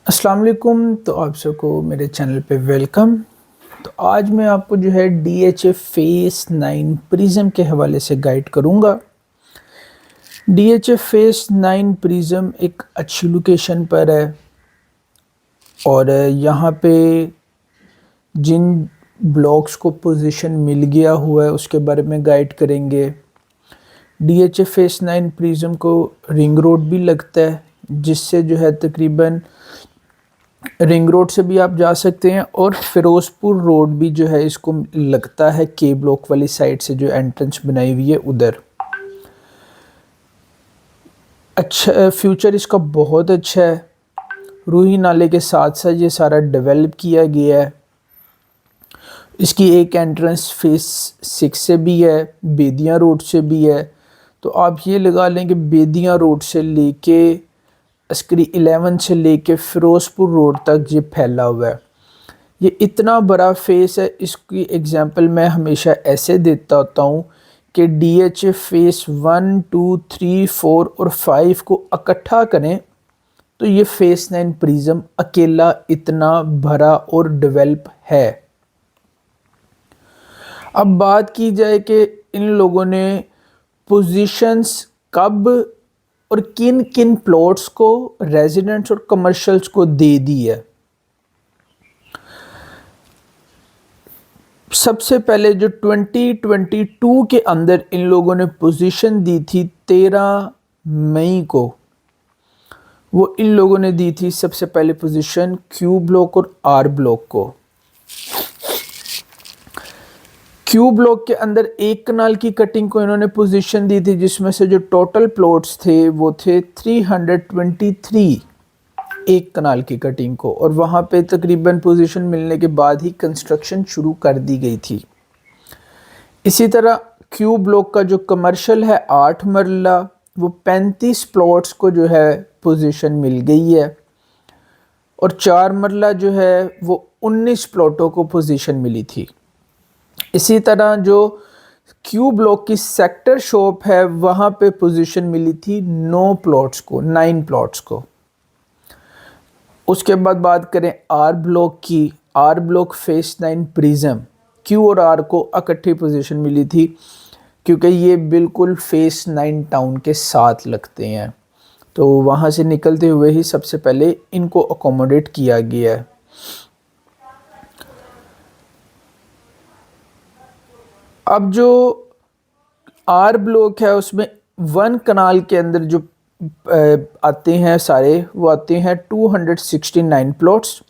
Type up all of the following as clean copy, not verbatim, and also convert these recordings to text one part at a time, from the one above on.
अस्सलाम वालेकुम। तो आप सबको मेरे चैनल पे वेलकम। तो आज मैं आपको जो है DHA फेस 9 प्रिज्म के हवाले से गाइड करूँगा। DHA फेस 9 प्रिज्म एक अच्छी लोकेशन पर है और यहाँ पे जिन ब्लॉक्स को पोजीशन मिल गया हुआ है उसके बारे में गाइड करेंगे। DHA फेस 9 प्रिज्म को रिंग रोड भी लगता है, जिससे जो है तकरीबन रिंग रोड से भी आप जा सकते हैं और फिरोजपुर रोड भी जो है इसको लगता है के ब्लॉक वाली साइड से, जो एंट्रेंस बनाई हुई है उधर। अच्छा फ्यूचर इसका बहुत अच्छा है। रूही नाले के साथ साथ ये सारा डेवलप किया गया है। इसकी एक एंट्रेंस फेस 6 से भी है, बेदियाँ रोड से भी है। तो आप ये लगा लें कि बेदियाँ रोड से लेके अस्करी 11 से लेके फिरोजपुर रोड तक ये फैला हुआ है। ये इतना बड़ा फेस है, इसकी एग्जांपल मैं हमेशा ऐसे देता होता हूँ कि DHA फेस 1, 2, 3, 4 और 5 को इकट्ठा करें तो ये फेस 9 प्रिज्म अकेला इतना भरा और डेवलप है। अब बात की जाए कि इन लोगों ने पोजीशंस कब और किन किन प्लॉट्स को रेजिडेंट्स और कमर्शियल्स को दे दी है। सबसे पहले जो 2022 के अंदर इन लोगों ने पोजीशन दी थी 13 मई को, वो इन लोगों ने दी थी सबसे पहले पोजीशन क्यू ब्लॉक और आर ब्लॉक को। क्यू ब्लॉक के अंदर एक कनाल की कटिंग को इन्होंने पोजीशन दी थी, जिसमें से जो टोटल प्लॉट्स थे वो थे 323 एक कनाल की कटिंग को, और वहाँ पे तकरीबन पोजीशन मिलने के बाद ही कंस्ट्रक्शन शुरू कर दी गई थी। इसी तरह क्यू ब्लॉक का जो कमर्शियल है 8 मरला, वो 35 प्लॉट्स को जो है पोजीशन मिल गई है, और 4 मरला जो है वो 19 प्लॉटों को पोजीशन मिली थी। इसी तरह जो क्यू ब्लॉक की सेक्टर शॉप है वहाँ पे पोजीशन मिली थी 9 प्लॉट्स को, 9 प्लॉट्स को। उसके बाद बात करें आर ब्लॉक की, R block face 9 prism, Q और आर को इकट्ठी पोजीशन मिली थी क्योंकि ये बिल्कुल फेस 9 टाउन के साथ लगते हैं, तो वहाँ से निकलते हुए ही सबसे पहले इनको अकोमोडेट किया गया है। अब जो आर ब्लॉक है उसमें 1 कनाल के अंदर जो आते हैं सारे, वो आते हैं 269 प्लॉट्स।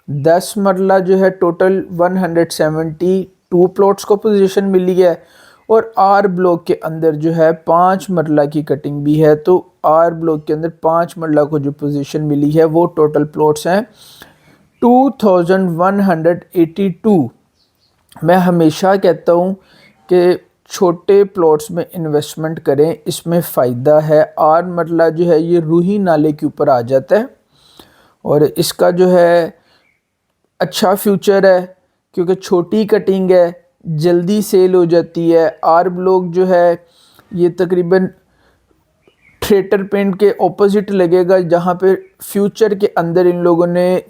10 मरला जो है टोटल 172 प्लॉट्स को पोजीशन मिली है, और आर ब्लॉक के अंदर जो है 5 मरला की कटिंग भी है। तो आर ब्लॉक के अंदर 5 मरला को जो पोजीशन मिली है वो टोटल प्लॉट्स हैं 2182। मैं हमेशा कहता हूँ कि छोटे प्लॉट्स में इन्वेस्टमेंट करें, इसमें फ़ायदा है। आर मरला जो है ये रूही नाले के ऊपर आ जाता है और इसका जो है अच्छा फ्यूचर है क्योंकि छोटी कटिंग है, जल्दी सेल हो जाती है। आर ब्लॉक जो है ये तकरीबन थिएटर पेंट के ऑपोजिट लगेगा, जहाँ पे फ्यूचर के अंदर इन लोगों ने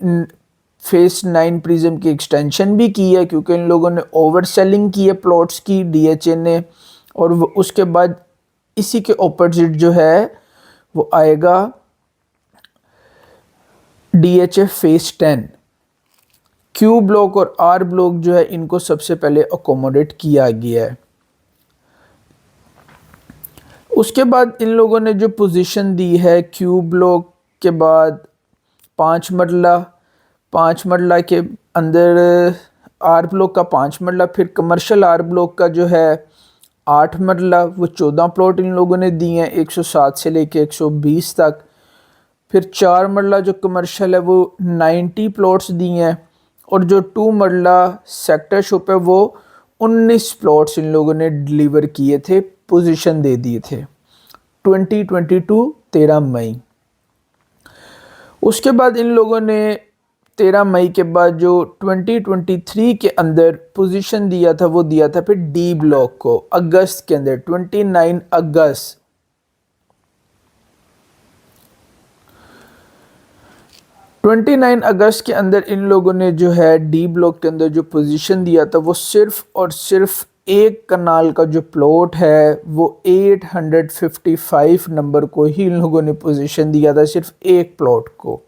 फेस 9 प्रिज्म की एक्सटेंशन भी की है, क्योंकि इन लोगों ने ओवर सेलिंग की है प्लॉट्स की DHA ने। और उसके बाद इसी के ऑपोजिट जो है वो आएगा DHA फेस 10। क्यू ब्लॉक और आर ब्लॉक जो है इनको सबसे पहले अकोमोडेट किया गया है। उसके बाद इन लोगों ने जो पोजीशन दी है क्यू ब्लॉक के बाद 5 मरला, 5 मरला के अंदर आर ब्लॉक का 5 मरला, फिर कमर्शियल आर ब्लॉक का जो है 8 मरला, वो 14 प्लॉट इन लोगों ने दिए हैं 107 से लेके 120 तक। फिर 4 मरला जो कमर्शियल है वो 90 प्लॉट्स दिए हैं, और जो 2 मरला सेक्टर शॉप है वो 19 प्लॉट्स इन लोगों ने डिलीवर किए थे, पोजीशन दे दिए थे 2022 13 मई। उसके बाद इन लोगों ने 13 मई के बाद जो 2023 के अंदर पोजीशन दिया था वो दिया था फिर डी ब्लॉक को अगस्त के अंदर, 29 अगस्त। 29 अगस्त के अंदर इन लोगों ने जो है डी ब्लॉक के अंदर जो पोजीशन दिया था वो सिर्फ और सिर्फ एक कनाल का जो प्लॉट है वो 855 नंबर को ही इन लोगों ने पोजीशन दिया था, सिर्फ एक प्लॉट को।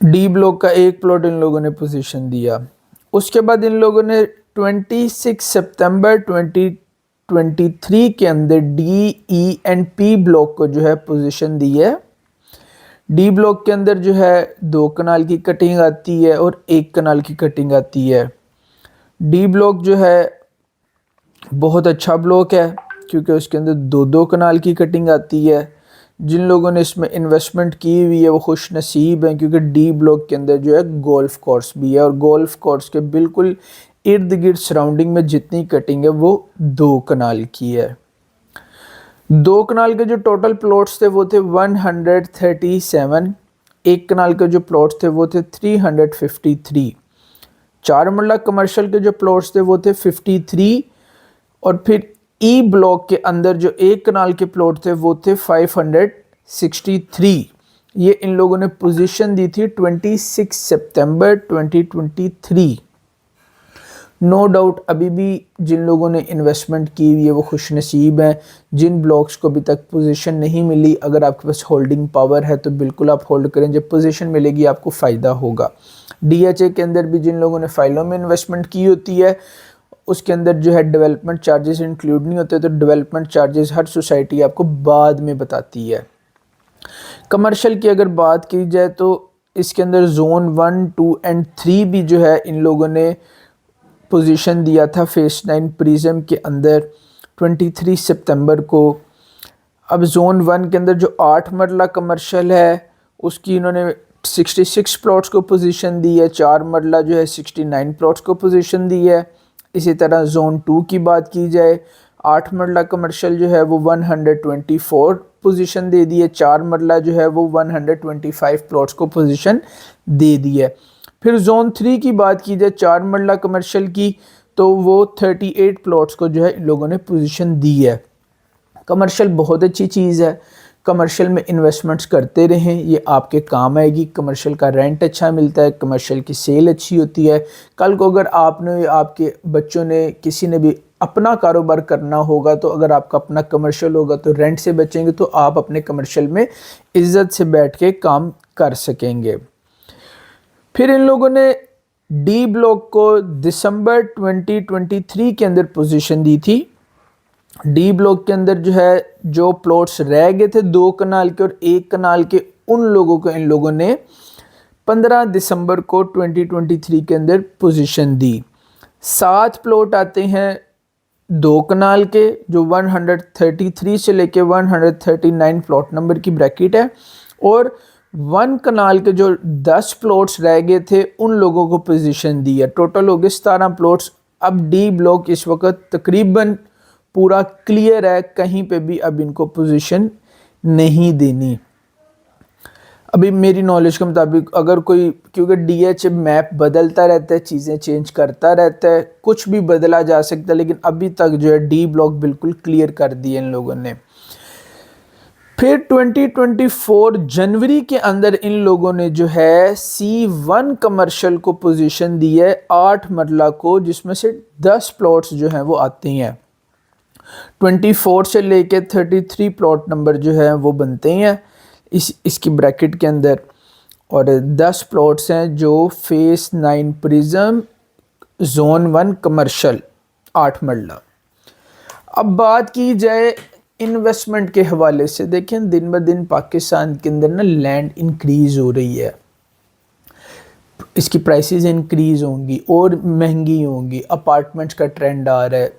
डी ब्लॉक का एक प्लॉट इन लोगों ने पोजीशन दिया। उसके बाद इन लोगों ने 26 सितंबर 2023 के अंदर D, E and P block को जो है पोजीशन दी है। डी ब्लॉक के अंदर जो है 2 कनाल की कटिंग आती है और 1 कनाल की कटिंग आती है। डी ब्लॉक जो है बहुत अच्छा ब्लॉक है क्योंकि उसके अंदर 2-2 कनाल की कटिंग आती है। जिन लोगों ने इसमें इन्वेस्टमेंट की हुई है वो खुश नसीब हैं क्योंकि डी ब्लॉक के अंदर जो है गोल्फ कोर्स भी है और गोल्फ कोर्स के बिल्कुल इर्द गिर्द सराउंडिंग में जितनी कटिंग है वो 2 कनाल की है। 2 कनाल के जो टोटल प्लॉट्स थे वो थे 137, 1 कनाल के जो प्लॉट्स थे वो थे 353, 4 मरला कमर्शियल के जो प्लॉट्स थे वो थे 53 और फिर ई ब्लॉक के अंदर जो 1 कनाल के प्लॉट थे वो थे 563। ये इन लोगों ने पोजीशन दी थी 26 सितंबर 2023। नो डाउट अभी भी जिन लोगों ने इन्वेस्टमेंट की हुई है वो खुश नसीब हैं। जिन ब्लॉक्स को अभी तक पोजीशन नहीं मिली, अगर आपके पास होल्डिंग पावर है तो बिल्कुल आप होल्ड करें, जब पोजीशन मिलेगी आपको फ़ायदा होगा। डीएचए के अंदर भी जिन लोगों ने फाइलों में इन्वेस्टमेंट की होती है उसके अंदर जो है डेवलपमेंट चार्जेस इंक्लूड नहीं होते, तो डेवलपमेंट चार्जेस हर सोसाइटी आपको बाद में बताती है। कमर्शियल की अगर बात की जाए तो इसके अंदर जोन 1, 2 एंड 3 भी जो है इन लोगों ने पोजीशन दिया था फेस 9 प्रिज्म के अंदर 23 सितंबर को। अब जोन 1 के अंदर जो 8 मरला कमर्शियल है उसकी इन्होंने 66 प्लॉट्स को पोजीशन दी है, 4 मरला जो है 69 प्लॉट्स को पोजीशन दी है। इसी तरह जोन 2 की बात की जाए 8 मरला कमर्शियल जो है वो 124 पोजीशन दे दी है, 4 मरला जो है वो 125 प्लॉट्स को पोजीशन दे दी है। फिर जोन 3 की बात की जाए 4 मरला कमर्शियल की तो वो 38 प्लॉट्स को जो है इन लोगों ने पोजीशन दी है। कमर्शियल बहुत अच्छी चीज़ है, कमर्शियल में इन्वेस्टमेंट्स करते रहें, ये आपके काम आएगी। कमर्शियल का रेंट अच्छा मिलता है, कमर्शियल की सेल अच्छी होती है। कल को अगर आपने, आपके बच्चों ने, किसी ने भी अपना कारोबार करना होगा तो अगर आपका अपना कमर्शियल होगा तो रेंट से बचेंगे, तो आप अपने कमर्शियल में इज्जत से बैठ के काम कर सकेंगे। फिर इन लोगों ने डी ब्लॉक को दिसंबर 2023 के अंदर पोजीशन दी थी। डी ब्लॉक के अंदर जो है जो प्लॉट्स रह गए थे 2 कनाल के और 1 कनाल के, उन लोगों को इन लोगों ने 15 दिसंबर को 2023 के अंदर पोजीशन दी। 7 प्लॉट आते हैं 2 कनाल के जो 133 से लेके 139 प्लॉट नंबर की ब्रैकेट है, और 1 कनाल के जो 10 प्लॉट्स रह गए थे उन लोगों को पोजीशन दी है। टोटल हो गए 17 प्लॉट्स। अब डी ब्लॉक इस वक्त तकरीबन पूरा क्लियर है, कहीं पे भी अब इनको पोजीशन नहीं देनी। अभी मेरी नॉलेज के मुताबिक अगर कोई, क्योंकि डीएच मैप बदलता रहता है, चीज़ें चेंज करता रहता है, कुछ भी बदला जा सकता है, लेकिन अभी तक जो है डी ब्लॉक बिल्कुल क्लियर कर दिए इन लोगों ने। फिर 2024 जनवरी के अंदर इन लोगों ने जो है C1 कमर्शियल को पोजीशन दी है 8 मरला को, जिसमें से 10 प्लॉट्स जो हैं वो आते हैं। 24 से लेके 33 प्लॉट नंबर जो है वो बनते हैं इसकी ब्रैकेट के अंदर, और 10 प्लॉट्स हैं जो फेस 9 प्रिज्म जोन 1 कमर्शियल 8 मरला। अब बात की जाए इन्वेस्टमेंट के हवाले से, देखें दिन ब दिन पाकिस्तान के अंदर ना लैंड इंक्रीज़ हो रही है, इसकी प्राइसेस इंक्रीज़ होंगी और महंगी होंगी, अपार्टमेंट्स का ट्रेंड आ रहा है।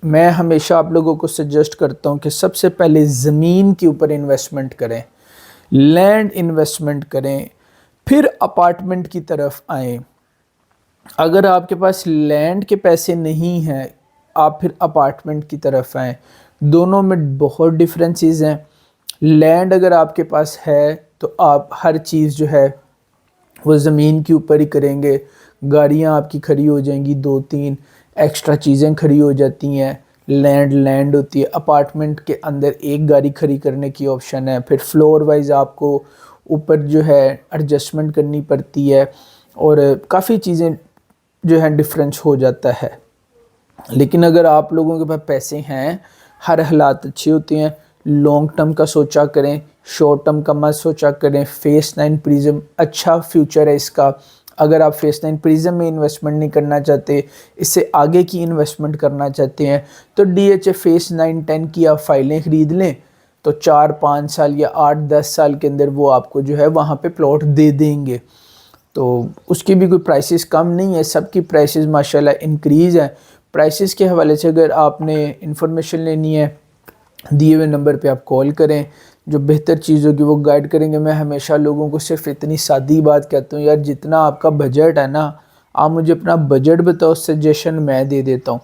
मैं हमेशा आप लोगों को सजेस्ट करता हूँ कि सबसे पहले ज़मीन के ऊपर इन्वेस्टमेंट करें, लैंड इन्वेस्टमेंट करें, फिर अपार्टमेंट की तरफ आएँ। अगर आपके पास लैंड के पैसे नहीं हैं, आप फिर अपार्टमेंट की तरफ आएँ। दोनों में बहुत डिफरेंसेस हैं। लैंड अगर आपके पास है तो आप हर चीज़ जो है वो ज़मीन के ऊपर ही करेंगे, गाड़ियाँ आपकी खड़ी हो जाएंगी, 2-3 एक्स्ट्रा चीज़ें खड़ी हो जाती हैं, लैंड होती है, अपार्टमेंट के अंदर एक गाड़ी खड़ी करने की ऑप्शन है, फिर फ्लोर वाइज आपको ऊपर जो है एडजस्टमेंट करनी पड़ती है और काफ़ी चीज़ें जो है डिफरेंस हो जाता है। लेकिन अगर आप लोगों के पास पैसे हैं, हर हालात अच्छी होती हैं, लॉन्ग टर्म का सोचा करें, शॉर्ट टर्म का मत सोचा करें। फेस 9 प्रिज्म अच्छा फ्यूचर है इसका। अगर आप फेस 9 प्रिज्म में इन्वेस्टमेंट नहीं करना चाहते, इससे आगे की इन्वेस्टमेंट करना चाहते हैं, तो DHA फेस 9 10 की आप फाइलें ख़रीद लें, तो 4-5 साल या 8-10 साल के अंदर वो आपको जो है वहाँ पे प्लॉट दे देंगे। तो उसकी भी कोई प्राइसेस कम नहीं है, सबकी प्राइसेस माशाल्लाह इंक्रीज़ है। प्राइसेस के हवाले से अगर आपने इंफॉर्मेशन लेनी है, दिए हुए नंबर पे आप कॉल करें, जो बेहतर चीज़ होगी वो गाइड करेंगे। मैं हमेशा लोगों को सिर्फ इतनी सादी बात कहता हूँ, यार जितना आपका बजट है ना, आप मुझे अपना बजट बताओ, सजेशन मैं दे देता हूँ।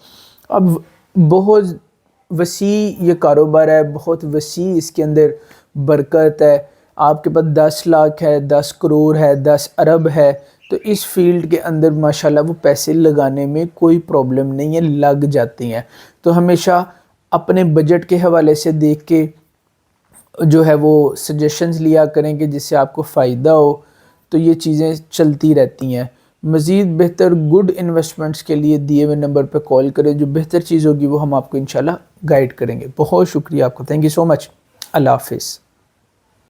अब बहुत वसी ये कारोबार है, बहुत वसी इसके अंदर बरकत है। आपके पास 10 लाख है, 10 करोड़ है, 10 अरब है, तो इस फील्ड के अंदर माशाल्लाह वो पैसे लगाने में कोई प्रॉब्लम नहीं है, लग जाते हैं। तो हमेशा अपने बजट के हवाले से देख के जो है वो सजेशंस लिया करें कि जिससे आपको फ़ायदा हो, तो ये चीज़ें चलती रहती हैं। मज़ीद बेहतर गुड इन्वेस्टमेंट्स के लिए दिए हुए नंबर पर कॉल करें, जो बेहतर चीज़ होगी वो हम आपको इंशाल्लाह गाइड करेंगे। बहुत शुक्रिया आपको, थैंक यू सो मच। अल्लाह हाफ़िज़।